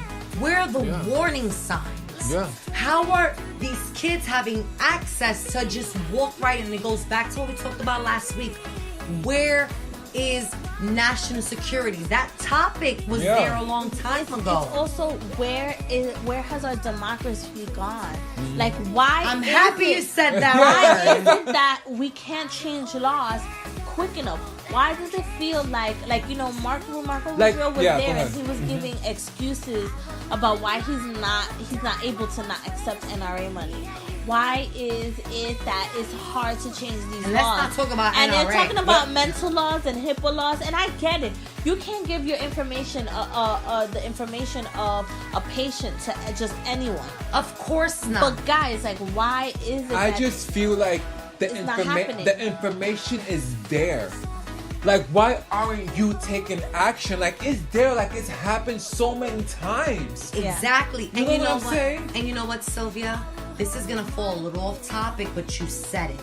Speaker 3: Where are the warning signs?
Speaker 1: Yeah.
Speaker 3: How are these kids having access to just walk right? And it goes back to what we talked about last week. Where is national security? That topic was there a long time ago.
Speaker 2: It's also where has our democracy gone? Like, why?
Speaker 3: I'm happy you said that.
Speaker 2: Why is it that we can't change laws quick enough? Why does it feel like you know, Marco Rubio was there and he was giving excuses about why he's not able to not accept NRA money? Why is it that it's hard to change these laws?
Speaker 3: Let's not talk about NRA.
Speaker 2: And they're talking about mental laws and HIPAA laws, and I get it. You can't give your information, the information of a patient to just anyone.
Speaker 3: Of course not.
Speaker 2: But guys, like, why is it?
Speaker 1: I just feel like the information is there. Like, why aren't you taking action? Like, it's there. Like, it's happened so many times.
Speaker 3: Exactly.
Speaker 1: You know what I'm saying?
Speaker 3: And you know what, Sylvia? This is going to fall a little off topic, but you said it.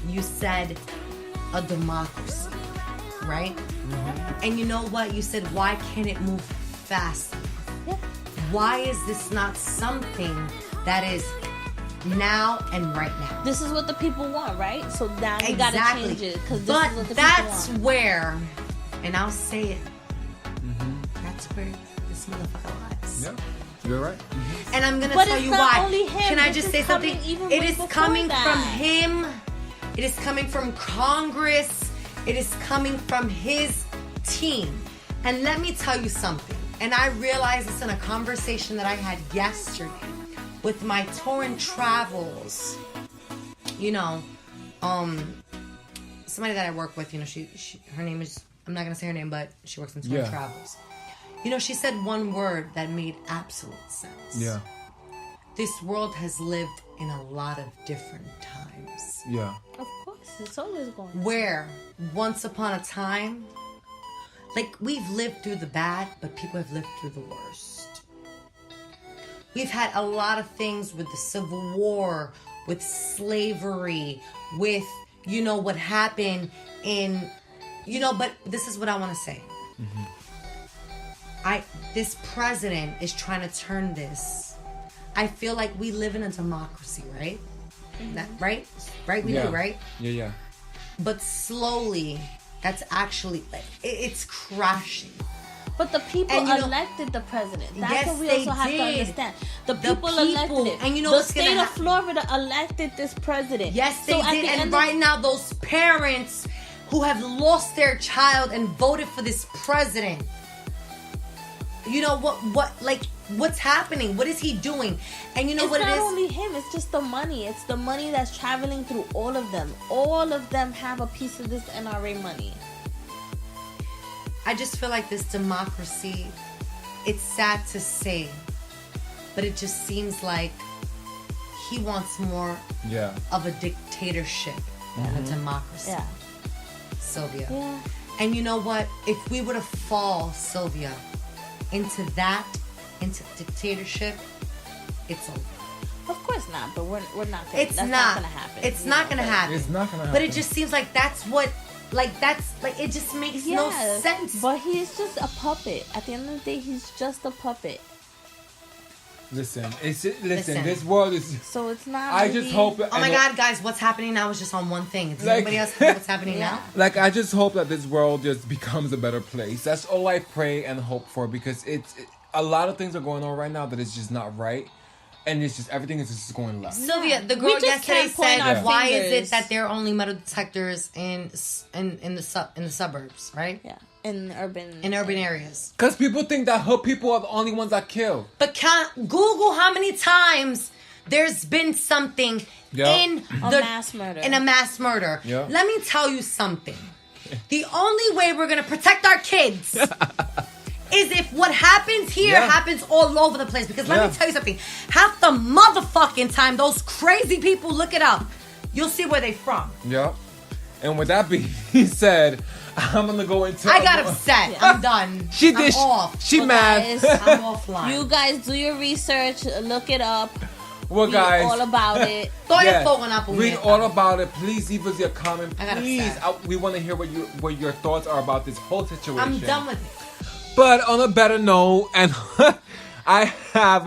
Speaker 3: You said a democracy, right? Mm-hmm. And you know what? You said, why can't it move fast?
Speaker 2: Yeah.
Speaker 3: Why is this not something that is now and right now?
Speaker 2: This is what the people want, right? So now you got to change it. But
Speaker 3: that's where, and I'll say it, That's where this motherfucker lies.
Speaker 1: Yeah, you're right. Mm-hmm.
Speaker 3: And I'm gonna
Speaker 2: But
Speaker 3: tell
Speaker 2: it's
Speaker 3: you
Speaker 2: not
Speaker 3: why.
Speaker 2: only him.
Speaker 3: Can I
Speaker 2: This
Speaker 3: just
Speaker 2: is
Speaker 3: say something?
Speaker 2: coming even
Speaker 3: It
Speaker 2: way
Speaker 3: is
Speaker 2: before
Speaker 3: coming
Speaker 2: that.
Speaker 3: from him. It is coming from Congress. It is coming from his team. And let me tell you something. And I realized this in a conversation that I had yesterday with my tour and travels. You know, somebody that I work with, you know, she her name is, I'm not gonna say her name, but she works in tour and travels. You know, she said one word that made absolute sense.
Speaker 1: Yeah.
Speaker 3: This world has lived in a lot of different times.
Speaker 1: Yeah.
Speaker 2: Of course, it's always going.
Speaker 3: Where once upon a time, like, we've lived through the bad, but people have lived through the worst. We've had a lot of things with the Civil War, with slavery, with, you know, what happened in, you know, but this is what I want to say.
Speaker 1: Mm-hmm.
Speaker 3: This president is trying to turn this. I feel like we live in a democracy, right? Right? We do, right?
Speaker 1: Yeah.
Speaker 3: But slowly, that's actually, it's crashing.
Speaker 2: But the people
Speaker 3: And you know-
Speaker 2: elected the president. That's
Speaker 3: Yes,
Speaker 2: what we
Speaker 3: they
Speaker 2: also have to
Speaker 3: did.
Speaker 2: understand. The people
Speaker 3: people,
Speaker 2: elected it.
Speaker 3: and you know
Speaker 2: the
Speaker 3: what's gonna
Speaker 2: state of
Speaker 3: hap-
Speaker 2: Florida elected this president.
Speaker 3: Yes, they
Speaker 2: So at
Speaker 3: did.
Speaker 2: the
Speaker 3: And
Speaker 2: end
Speaker 3: right now, those parents who have lost their child and voted for this president, you know what's happening? What is he doing? And you know
Speaker 2: it's
Speaker 3: what it
Speaker 2: not
Speaker 3: is?
Speaker 2: only him, it's just the money. It's the money that's traveling through all of them. All of them have a piece of this NRA money.
Speaker 3: I just feel like this democracy, it's sad to say, but it just seems like he wants more
Speaker 1: Yeah.
Speaker 3: of a dictatorship than a democracy.
Speaker 2: Yeah.
Speaker 3: Sylvia.
Speaker 2: Yeah.
Speaker 3: And you know what? If we were to fall, Sylvia, into dictatorship, it's over.
Speaker 2: Of course not, but we're not gonna,
Speaker 3: It's
Speaker 2: that's
Speaker 3: not
Speaker 2: gonna happen.
Speaker 3: It's
Speaker 2: you
Speaker 3: not
Speaker 2: know,
Speaker 3: gonna
Speaker 2: but-
Speaker 3: happen.
Speaker 1: It's not gonna happen.
Speaker 3: But it just seems like that's what, it just makes no
Speaker 2: Yes,
Speaker 3: sense.
Speaker 2: But he's just a puppet. At the end of the day, he's just a puppet.
Speaker 1: Listen.
Speaker 3: Listen.
Speaker 1: This world is.
Speaker 2: So it's not.
Speaker 1: I
Speaker 2: really-
Speaker 1: just hope.
Speaker 3: Oh my God, guys, what's happening now is just on one thing. Does
Speaker 1: Like-
Speaker 3: anybody else know what's happening
Speaker 2: Yeah.
Speaker 3: now?
Speaker 1: Like, I just hope that this world just becomes a better place. That's all I pray and hope for, because a lot of things are going on right now that is just not right, and it's just everything is just going left.
Speaker 3: Sylvia, the
Speaker 2: We
Speaker 3: girl
Speaker 2: just
Speaker 3: yesterday
Speaker 2: can't point
Speaker 3: said,
Speaker 2: our
Speaker 3: "Why is
Speaker 2: fingers.
Speaker 3: it that there are only metal detectors in the suburbs, right?
Speaker 2: Yeah, in urban
Speaker 3: areas."
Speaker 1: Because people think that hood people are the only ones that kill.
Speaker 3: But Google how many times there's been something
Speaker 1: Yeah.
Speaker 3: in
Speaker 2: A
Speaker 3: the
Speaker 2: mass murder.
Speaker 3: in a mass murder.
Speaker 1: Yeah.
Speaker 3: Let me tell you something. The only way we're gonna protect our kids is if what happens here
Speaker 1: Yeah.
Speaker 3: happens all over the place. Because let
Speaker 1: Yeah.
Speaker 3: me tell you something. Half the motherfucking time, those crazy people, look it up. You'll see where they from.
Speaker 1: Yep. And with that being said, I'm gonna go into.
Speaker 3: I got upset.
Speaker 2: Yeah.
Speaker 3: I'm done.
Speaker 1: She did.
Speaker 3: I'm off.
Speaker 1: She mad.
Speaker 2: guys,
Speaker 3: I'm offline.
Speaker 2: You guys do your research, look it up,
Speaker 1: Well,
Speaker 2: read
Speaker 1: guys,
Speaker 2: all about it.
Speaker 3: Estoy a fuego en la
Speaker 1: read
Speaker 3: puñeta.
Speaker 1: all about it. Please leave us your comment.
Speaker 3: I got
Speaker 1: Please,
Speaker 3: upset.
Speaker 1: we want to hear what your thoughts are about this whole situation.
Speaker 3: I'm done with it.
Speaker 1: But on a better note, and I have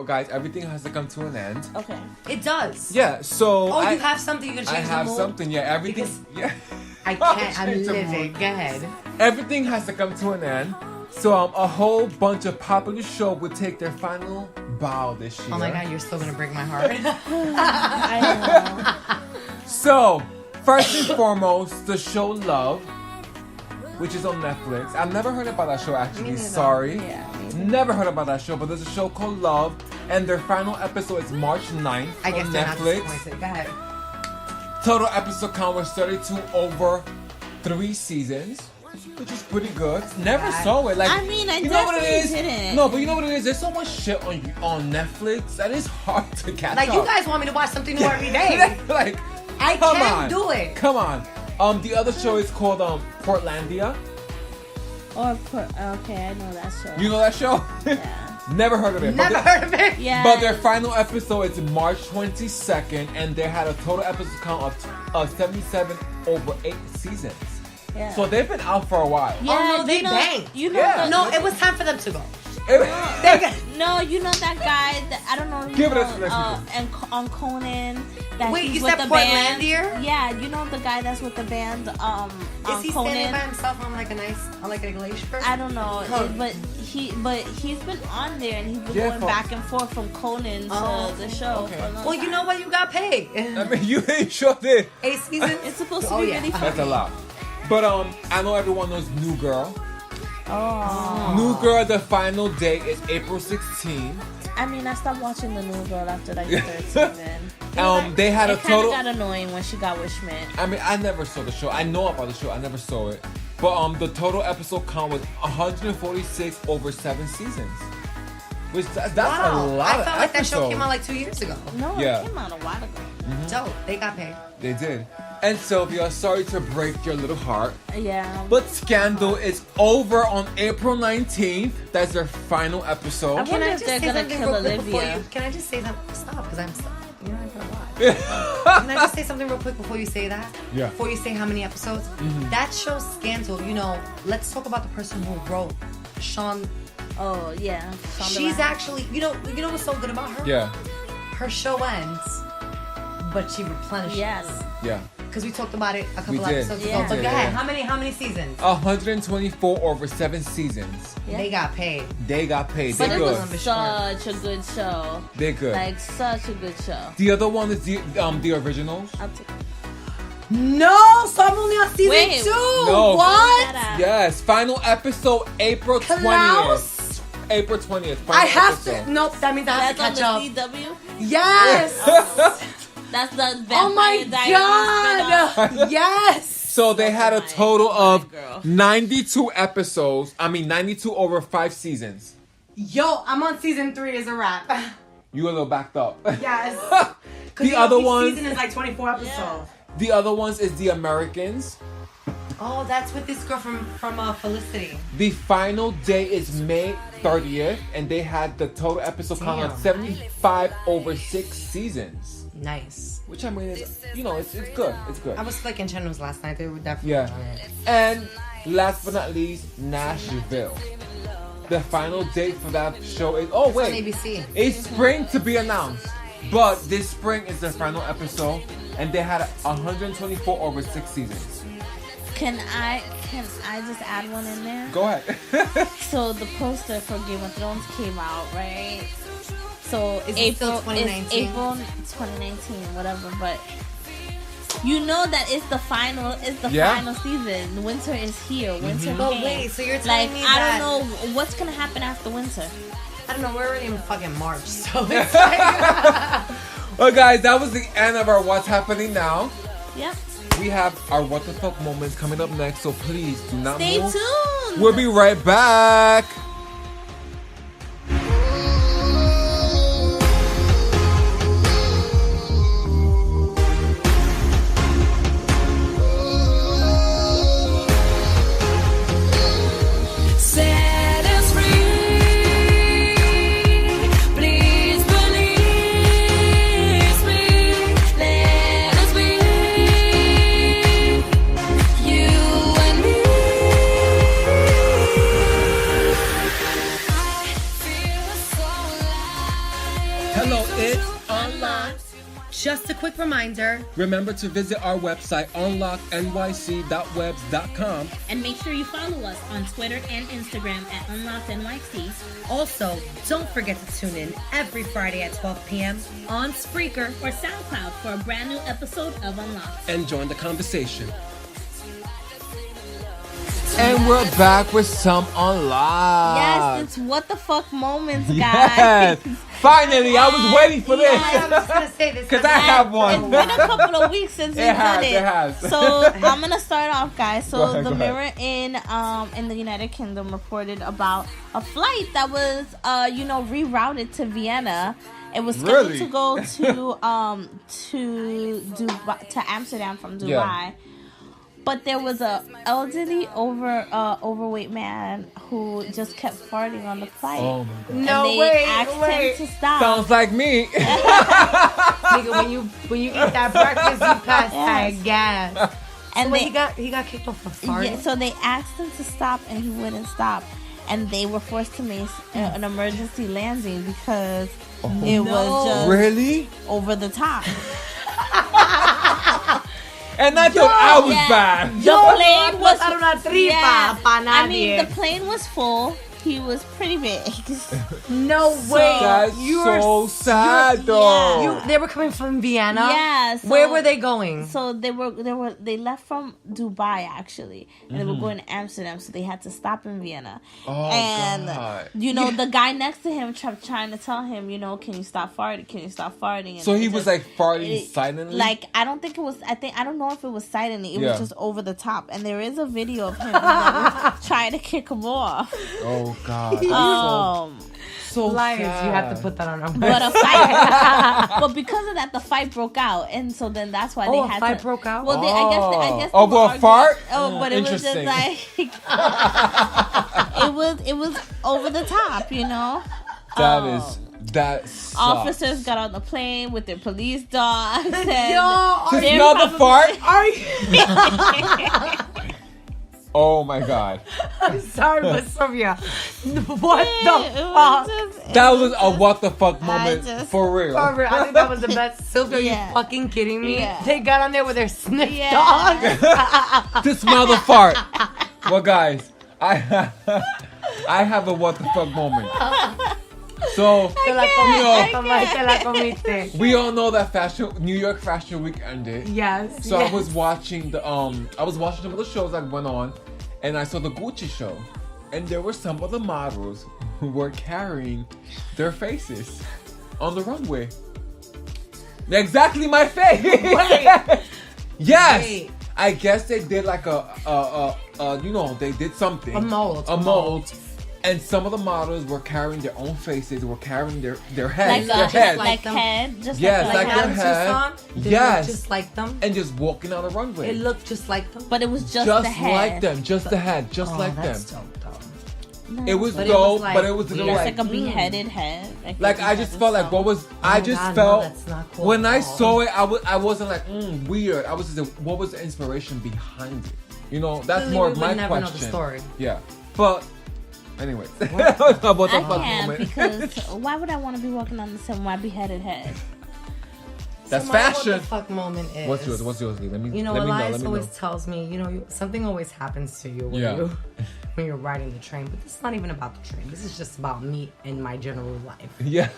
Speaker 1: guys, everything has to come to an end.
Speaker 2: Okay.
Speaker 3: It does.
Speaker 1: Yeah. So
Speaker 3: Oh,
Speaker 1: I
Speaker 3: you have something you can change
Speaker 1: I have
Speaker 3: the mood?
Speaker 1: something. Yeah. Everything.
Speaker 3: Because-
Speaker 1: Yeah.
Speaker 3: I can't. I'm
Speaker 1: Change the
Speaker 3: livid.
Speaker 1: mood.
Speaker 3: Go ahead.
Speaker 1: Everything has to come to an end. So a whole bunch of popular show would take their final bow this year.
Speaker 3: Oh my God, you're still gonna break my heart.
Speaker 2: I know.
Speaker 1: So, first and foremost, the show Love, which is on Netflix. I've never heard about that show, actually.
Speaker 3: neither.
Speaker 1: Sorry.
Speaker 2: Yeah,
Speaker 1: Never heard about that show, but there's a show called Love, and their final episode is March 9th
Speaker 3: I guess
Speaker 1: on
Speaker 3: they're not
Speaker 1: Netflix.
Speaker 3: disappointed. Go ahead.
Speaker 1: Total episode count was 32 over 3 seasons, which is pretty good. Never
Speaker 3: Bad.
Speaker 1: saw it. Like,
Speaker 2: I mean, I
Speaker 1: you know what it
Speaker 2: definitely
Speaker 1: is?
Speaker 2: didn't.
Speaker 1: No, but you know what it is? There's so much shit on Netflix that is hard to catch
Speaker 3: Like,
Speaker 1: up.
Speaker 3: you guys want me to watch something new every day.
Speaker 1: Like,
Speaker 3: I
Speaker 1: come
Speaker 3: can't
Speaker 1: on.
Speaker 3: do it.
Speaker 1: Come on. The other show is called Portlandia.
Speaker 2: Okay, I know that show.
Speaker 1: You know that show?
Speaker 2: Yeah.
Speaker 1: Never heard of it.
Speaker 3: Never heard of it.
Speaker 2: Yeah.
Speaker 1: But their final episode is March 22nd, and they had a total episode count of 77 over 8 seasons.
Speaker 2: Yeah.
Speaker 1: So they've been out for a while.
Speaker 2: Yeah,
Speaker 3: Oh, no, they
Speaker 2: you know,
Speaker 3: banged.
Speaker 2: You know,
Speaker 1: Yeah.
Speaker 2: the-
Speaker 3: No, it was time for them to go.
Speaker 2: No, you know that guy that I don't know.
Speaker 1: Give it
Speaker 2: know,
Speaker 1: us next week.
Speaker 2: and on Conan. That
Speaker 3: Wait,
Speaker 2: he's
Speaker 3: you
Speaker 2: with
Speaker 3: said
Speaker 2: the band.
Speaker 3: Portlandier?
Speaker 2: Yeah, you know the guy that's with the band.
Speaker 3: Is he
Speaker 2: Conan.
Speaker 3: standing by himself on like a glacier?
Speaker 2: I don't know,
Speaker 3: Huh.
Speaker 2: but he's been on there and he's been
Speaker 1: Yeah,
Speaker 2: going
Speaker 1: for-
Speaker 2: back and forth from Conan to the show.
Speaker 1: Okay.
Speaker 2: For a long
Speaker 3: Well, you
Speaker 2: time.
Speaker 3: know what? You got paid.
Speaker 1: I mean, you sure did.
Speaker 3: 8 seasons.
Speaker 2: It's supposed to
Speaker 3: Oh,
Speaker 2: be
Speaker 3: yeah.
Speaker 2: really fun.
Speaker 1: That's a lot. But I know everyone knows New Girl.
Speaker 2: Oh,
Speaker 1: New Girl, the final date is April 16th.
Speaker 2: I mean, I stopped watching the New Girl after like the third season.
Speaker 1: They had a
Speaker 2: It kind of
Speaker 1: total.
Speaker 2: got annoying when she got with Schmidt.
Speaker 1: I mean, I never saw the show. I know about the show. I never saw it. But the total episode count was 146 over 7 seasons. Which that's a lot
Speaker 3: I
Speaker 1: of
Speaker 3: felt like that show
Speaker 1: episodes.
Speaker 3: came out like 2 years ago.
Speaker 2: No,
Speaker 1: Yeah.
Speaker 2: it came out a while ago.
Speaker 3: Dope. They got paid.
Speaker 1: They did. And Sylvia, sorry to break your little heart,
Speaker 2: Yeah.
Speaker 1: but Scandal is over on April 19th. That's their final episode.
Speaker 2: I wonder if they're gonna kill Olivia.
Speaker 3: Can I just say something? Stop, because I'm stuck. You're not gonna watch. Can I just say something real quick before you say that?
Speaker 1: Yeah.
Speaker 3: Before you say how many episodes? That show Scandal. Let's talk about the person who wrote Sean.
Speaker 2: Oh yeah. Shonda
Speaker 3: She's
Speaker 2: Rhimes.
Speaker 3: actually, you know what's so good about her?
Speaker 1: Yeah,
Speaker 3: Her show ends, but she replenishes.
Speaker 2: Yes.
Speaker 1: yeah.
Speaker 3: Because we talked about it a couple
Speaker 1: We did.
Speaker 3: episodes
Speaker 2: Yeah.
Speaker 3: ago. But
Speaker 1: We
Speaker 3: go
Speaker 1: did,
Speaker 3: ahead.
Speaker 1: yeah.
Speaker 3: How many seasons?
Speaker 1: 124 over 7 seasons.
Speaker 2: Yeah.
Speaker 3: They got paid.
Speaker 1: They got paid.
Speaker 2: But
Speaker 1: They
Speaker 2: it
Speaker 1: good.
Speaker 2: was such a good show.
Speaker 1: They good.
Speaker 2: Like such a good show.
Speaker 1: The other one is the originals.
Speaker 2: I'll take
Speaker 3: No, so I'm only on season
Speaker 2: Wait.
Speaker 3: 2.
Speaker 1: No.
Speaker 3: What?
Speaker 2: that.
Speaker 1: Yes, final episode April 20th.
Speaker 3: Klaus?
Speaker 1: April 20th. Final
Speaker 3: I have
Speaker 1: episode.
Speaker 3: to. Nope, that means I have
Speaker 2: That's
Speaker 3: to
Speaker 2: on
Speaker 3: catch
Speaker 2: the
Speaker 3: up.
Speaker 2: CW.
Speaker 3: Yes.
Speaker 2: That's the Vampire
Speaker 3: Oh my
Speaker 2: Diaries spin-off.
Speaker 3: god. Yes.
Speaker 1: So they had a
Speaker 2: my
Speaker 1: total of
Speaker 2: girl.
Speaker 1: 92 episodes. 92 over 5 seasons.
Speaker 3: Yo, I'm on season 3 as a wrap.
Speaker 1: You a little backed up.
Speaker 3: Yes.
Speaker 1: The other
Speaker 3: each
Speaker 1: one-
Speaker 3: season is like 24 episodes.
Speaker 2: Yeah.
Speaker 1: The other ones is The Americans.
Speaker 3: Oh, that's with this girl from Felicity.
Speaker 1: The final day is May 30th, and they had the total episode count of
Speaker 3: Damn.
Speaker 1: 75 over 6 seasons.
Speaker 3: Nice.
Speaker 1: Which I mean is, it's good. It's good.
Speaker 3: I was flicking channels last night. They were definitely
Speaker 1: Yeah.
Speaker 3: enjoying it.
Speaker 1: And last but not least, Nashville. The final date for that show is
Speaker 3: On
Speaker 1: wait,
Speaker 3: ABC.
Speaker 1: it's spring to be announced, but this spring is the final episode, and they had 124 over 6 seasons.
Speaker 2: Can I just add one in there?
Speaker 1: Go ahead.
Speaker 2: So the poster for Game of Thrones came out, right? So
Speaker 3: Is it still 2019?
Speaker 2: It's April 2019, whatever. But you know that it's the final. It's the
Speaker 1: Yeah.
Speaker 2: final season. Winter is here. Winter
Speaker 3: But
Speaker 2: came.
Speaker 3: wait, so you're
Speaker 2: like
Speaker 3: telling me
Speaker 2: I
Speaker 3: that...
Speaker 2: don't know what's gonna happen after winter.
Speaker 3: I don't know. We're already in fucking March, so it's like...
Speaker 1: Well, guys, that was the end of our What's Happening Now.
Speaker 2: Yep.
Speaker 1: We have our What the Fuck moments coming up next, so please do not
Speaker 2: Stay
Speaker 1: move.
Speaker 2: tuned.
Speaker 1: We'll be right back.
Speaker 4: Set us free. Please release me. Let us be you and me. I feel so alive.
Speaker 1: Hello, it's Unlocked.
Speaker 3: Just a quick reminder.
Speaker 1: Remember to visit our website, unlockednyc.webs.com.
Speaker 2: And make sure you follow us on Twitter and Instagram at UnlockedNYC.
Speaker 3: Also, don't forget to tune in every Friday at 12 p.m. on Spreaker.
Speaker 2: Or SoundCloud for a brand new episode of Unlocked.
Speaker 1: And join the conversation. And we're back with some Unlocked.
Speaker 2: Yes, it's what the fuck moments, guys.
Speaker 1: Yes. Finally, I was waiting for this.
Speaker 3: I'm just gonna say this.
Speaker 1: Because I have one.
Speaker 2: It's been a couple of weeks since we
Speaker 1: It has,
Speaker 2: did it.
Speaker 1: it has.
Speaker 2: So I'm gonna start off, guys. So
Speaker 1: Go ahead,
Speaker 2: the
Speaker 1: go
Speaker 2: Mirror in the United Kingdom reported about a flight that was rerouted to Vienna. It was scheduled
Speaker 1: Really?
Speaker 2: to go to Dubai, to Amsterdam from Dubai.
Speaker 1: Yeah.
Speaker 2: But there was a elderly overweight man who just kept farting on the flight.
Speaker 1: Oh my God.
Speaker 2: And
Speaker 3: No,
Speaker 2: they
Speaker 3: wait,
Speaker 2: asked
Speaker 3: wait.
Speaker 2: him to stop.
Speaker 1: Sounds like me.
Speaker 3: Nigga, when you eat that breakfast, you pass that gas.
Speaker 2: and
Speaker 3: Wait,
Speaker 2: they
Speaker 3: he got kicked off for farting.
Speaker 2: Yeah, so they asked him to stop and he wouldn't stop. and they were forced to make an emergency landing because it was just
Speaker 1: really
Speaker 2: over the top.
Speaker 1: And I thought I was bad.
Speaker 2: The plane was
Speaker 3: I
Speaker 2: I mean, the plane was full. He was pretty big.
Speaker 3: No way.
Speaker 1: That's so sad, though.
Speaker 3: They were coming from Vienna.
Speaker 2: Yeah. So,
Speaker 3: where were they going?
Speaker 2: So they left from Dubai actually, and they were going to Amsterdam. So they had to stop in Vienna.
Speaker 1: Oh,
Speaker 2: and
Speaker 1: God.
Speaker 2: you know, the guy next to him kept trying to tell him, you know, can you stop farting? Can you stop farting? And
Speaker 1: So he was like farting silently.
Speaker 2: Like I don't know if it was silently. It was just over the top. And there is a video of him trying to kick him off.
Speaker 1: Oh God. So
Speaker 3: Liars,
Speaker 1: sad.
Speaker 3: you have to put that on our
Speaker 2: But
Speaker 3: website.
Speaker 2: a fight, but because of that, the fight broke out, and so then that's why they had
Speaker 3: fight
Speaker 2: to.
Speaker 3: broke out?
Speaker 2: Well, I guess.
Speaker 1: Over a fart?
Speaker 2: Oh, but it was just
Speaker 1: Interesting.
Speaker 2: like it was over the top, you know.
Speaker 1: That sucks.
Speaker 2: Officers got on the plane with their police dogs. And
Speaker 3: Yo,
Speaker 1: to smell the fart?
Speaker 3: Are you?
Speaker 1: Oh my God.
Speaker 3: I'm sorry, but Sylvia, what
Speaker 2: It
Speaker 3: the
Speaker 2: was
Speaker 3: fuck?
Speaker 2: just-
Speaker 1: That was a what the fuck moment
Speaker 2: just-
Speaker 1: for real.
Speaker 3: I think that was the best. Sylvia,
Speaker 2: Yeah.
Speaker 3: you fucking kidding me?
Speaker 2: Yeah.
Speaker 3: They got on there with their sniff
Speaker 2: Yeah.
Speaker 3: dogs.
Speaker 1: To smell the fart. Well, guys, I have a what the fuck moment. So
Speaker 3: Te la comiste, te la comiste.
Speaker 1: we all know that New York Fashion Week ended.
Speaker 3: Yes.
Speaker 1: So
Speaker 3: yes.
Speaker 1: I was watching some of the shows that went on, and I saw the Gucci show, and there were some of the models who were carrying their faces on the runway. Exactly my face.
Speaker 3: Wait.
Speaker 1: Yes.
Speaker 3: Wait.
Speaker 1: I guess they did like they did something.
Speaker 3: A mold.
Speaker 1: A mold. And some of the models were carrying their own faces, were carrying their heads,
Speaker 2: Like
Speaker 1: their heads.
Speaker 2: like head, just
Speaker 1: Yes,
Speaker 2: like
Speaker 1: like
Speaker 2: a
Speaker 1: their head.
Speaker 3: They
Speaker 1: Yes.
Speaker 3: looked just like them.
Speaker 1: And just walking down the runway.
Speaker 3: It looked just like them.
Speaker 2: But it was just
Speaker 1: Just
Speaker 2: the head.
Speaker 1: like them, just the head, just like them.
Speaker 3: That's dope, though.
Speaker 1: It was
Speaker 3: But it
Speaker 1: dope,
Speaker 3: was like
Speaker 1: but it was
Speaker 3: weird.
Speaker 2: It's
Speaker 1: like,
Speaker 2: like a beheaded head.
Speaker 1: like I just felt like what was I just
Speaker 3: God, no,
Speaker 1: felt
Speaker 3: that's not cool
Speaker 1: when
Speaker 3: at
Speaker 1: I
Speaker 3: all.
Speaker 1: saw it, I wasn't like weird. I was just what was the inspiration behind it? You know, that's
Speaker 3: Clearly
Speaker 1: more
Speaker 3: we
Speaker 1: of
Speaker 3: would
Speaker 1: my
Speaker 3: never know the
Speaker 1: question.
Speaker 3: story.
Speaker 1: Yeah, but anyways, that was a what the
Speaker 2: I
Speaker 1: fuck
Speaker 2: can't
Speaker 1: moment.
Speaker 2: because why would I want to be walking on the same with my beheaded head?
Speaker 1: That's
Speaker 3: So my
Speaker 1: fashion.
Speaker 3: What the fuck moment is.
Speaker 1: What's yours? What's yours, Lee? Let me.
Speaker 3: You know,
Speaker 1: let me know.
Speaker 3: Elias
Speaker 1: Let me
Speaker 3: always
Speaker 1: know.
Speaker 3: tells me, you know, something always happens to you when
Speaker 1: Yeah.
Speaker 3: when you're riding the train. But this is not even about the train. This is just about me and my general life.
Speaker 1: Yeah.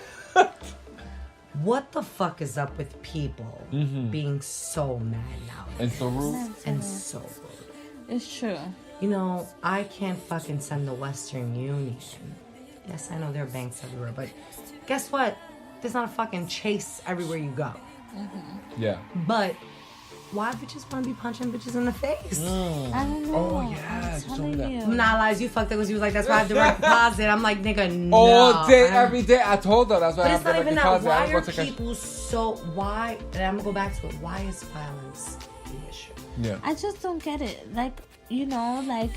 Speaker 3: What the fuck is up with people being so mad now
Speaker 1: And so rude.
Speaker 3: and so rude?
Speaker 2: It's true.
Speaker 3: You know, I can't fucking send the Western Union. Yes, I know there are banks everywhere, but guess what? There's not a fucking Chase everywhere you go.
Speaker 1: Yeah.
Speaker 3: But why bitches want to be punching bitches in the face?
Speaker 2: I don't know.
Speaker 1: Oh, yeah,
Speaker 2: I'm
Speaker 1: show me
Speaker 2: telling
Speaker 1: that.
Speaker 2: you.
Speaker 3: Nah, lies, you fucked up because you was like, that's why I have direct deposit. I'm like, nigga, no.
Speaker 1: All day,
Speaker 3: I'm-
Speaker 1: every day. I told her that's why
Speaker 3: But
Speaker 1: I
Speaker 3: it's
Speaker 1: have
Speaker 3: not
Speaker 1: direct
Speaker 3: even that.
Speaker 1: deposit.
Speaker 3: Why
Speaker 1: I'm
Speaker 3: are
Speaker 1: going to cash-
Speaker 3: people so, why, and I'm going to go back to it, why is violence the issue?
Speaker 1: Yeah.
Speaker 2: I just don't get it. Like, you know, like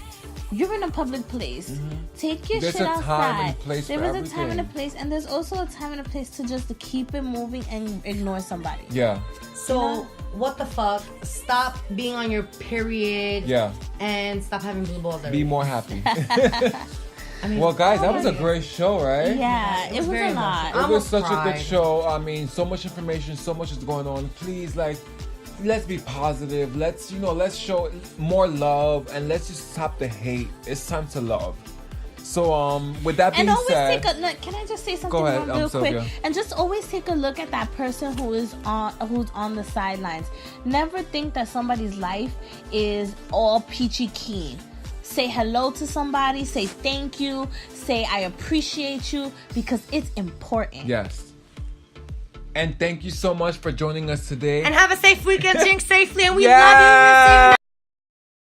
Speaker 2: you're in a public place. Take your
Speaker 1: There's
Speaker 2: shit
Speaker 1: a
Speaker 2: outside.
Speaker 1: time and place
Speaker 2: There
Speaker 1: for
Speaker 2: is a time and a
Speaker 1: everything.
Speaker 2: place, and there's also a time and a place to just to keep it moving and ignore somebody.
Speaker 1: Yeah.
Speaker 3: So, what the fuck? Stop being on your period.
Speaker 1: Yeah.
Speaker 3: And stop having blue balls every
Speaker 1: Be
Speaker 3: day.
Speaker 1: more happy.
Speaker 3: I mean,
Speaker 1: Well, guys, that was a
Speaker 3: yeah.
Speaker 1: great show, right?
Speaker 2: Yeah, it was
Speaker 3: very
Speaker 2: a lot.
Speaker 3: emotional.
Speaker 1: It was
Speaker 3: almost
Speaker 1: such a good
Speaker 3: cried.
Speaker 1: show. I mean, so much information, so much is going on. Please, like, let's be positive. Let's show more love, and let's just stop the hate. It's time to love. So, with that being
Speaker 2: And always
Speaker 1: said,
Speaker 2: take a look. Can I just say something
Speaker 1: Go ahead,
Speaker 2: real quick?
Speaker 1: Sylvia.
Speaker 2: And just always take a look at that person who's on the sidelines. Never think that somebody's life is all peachy keen. Say hello to somebody. Say thank you. Say I appreciate you because it's important.
Speaker 1: yes. And thank you so much for joining us today.
Speaker 3: And have a safe weekend. Drink safely, and we
Speaker 1: Yes!
Speaker 3: love you.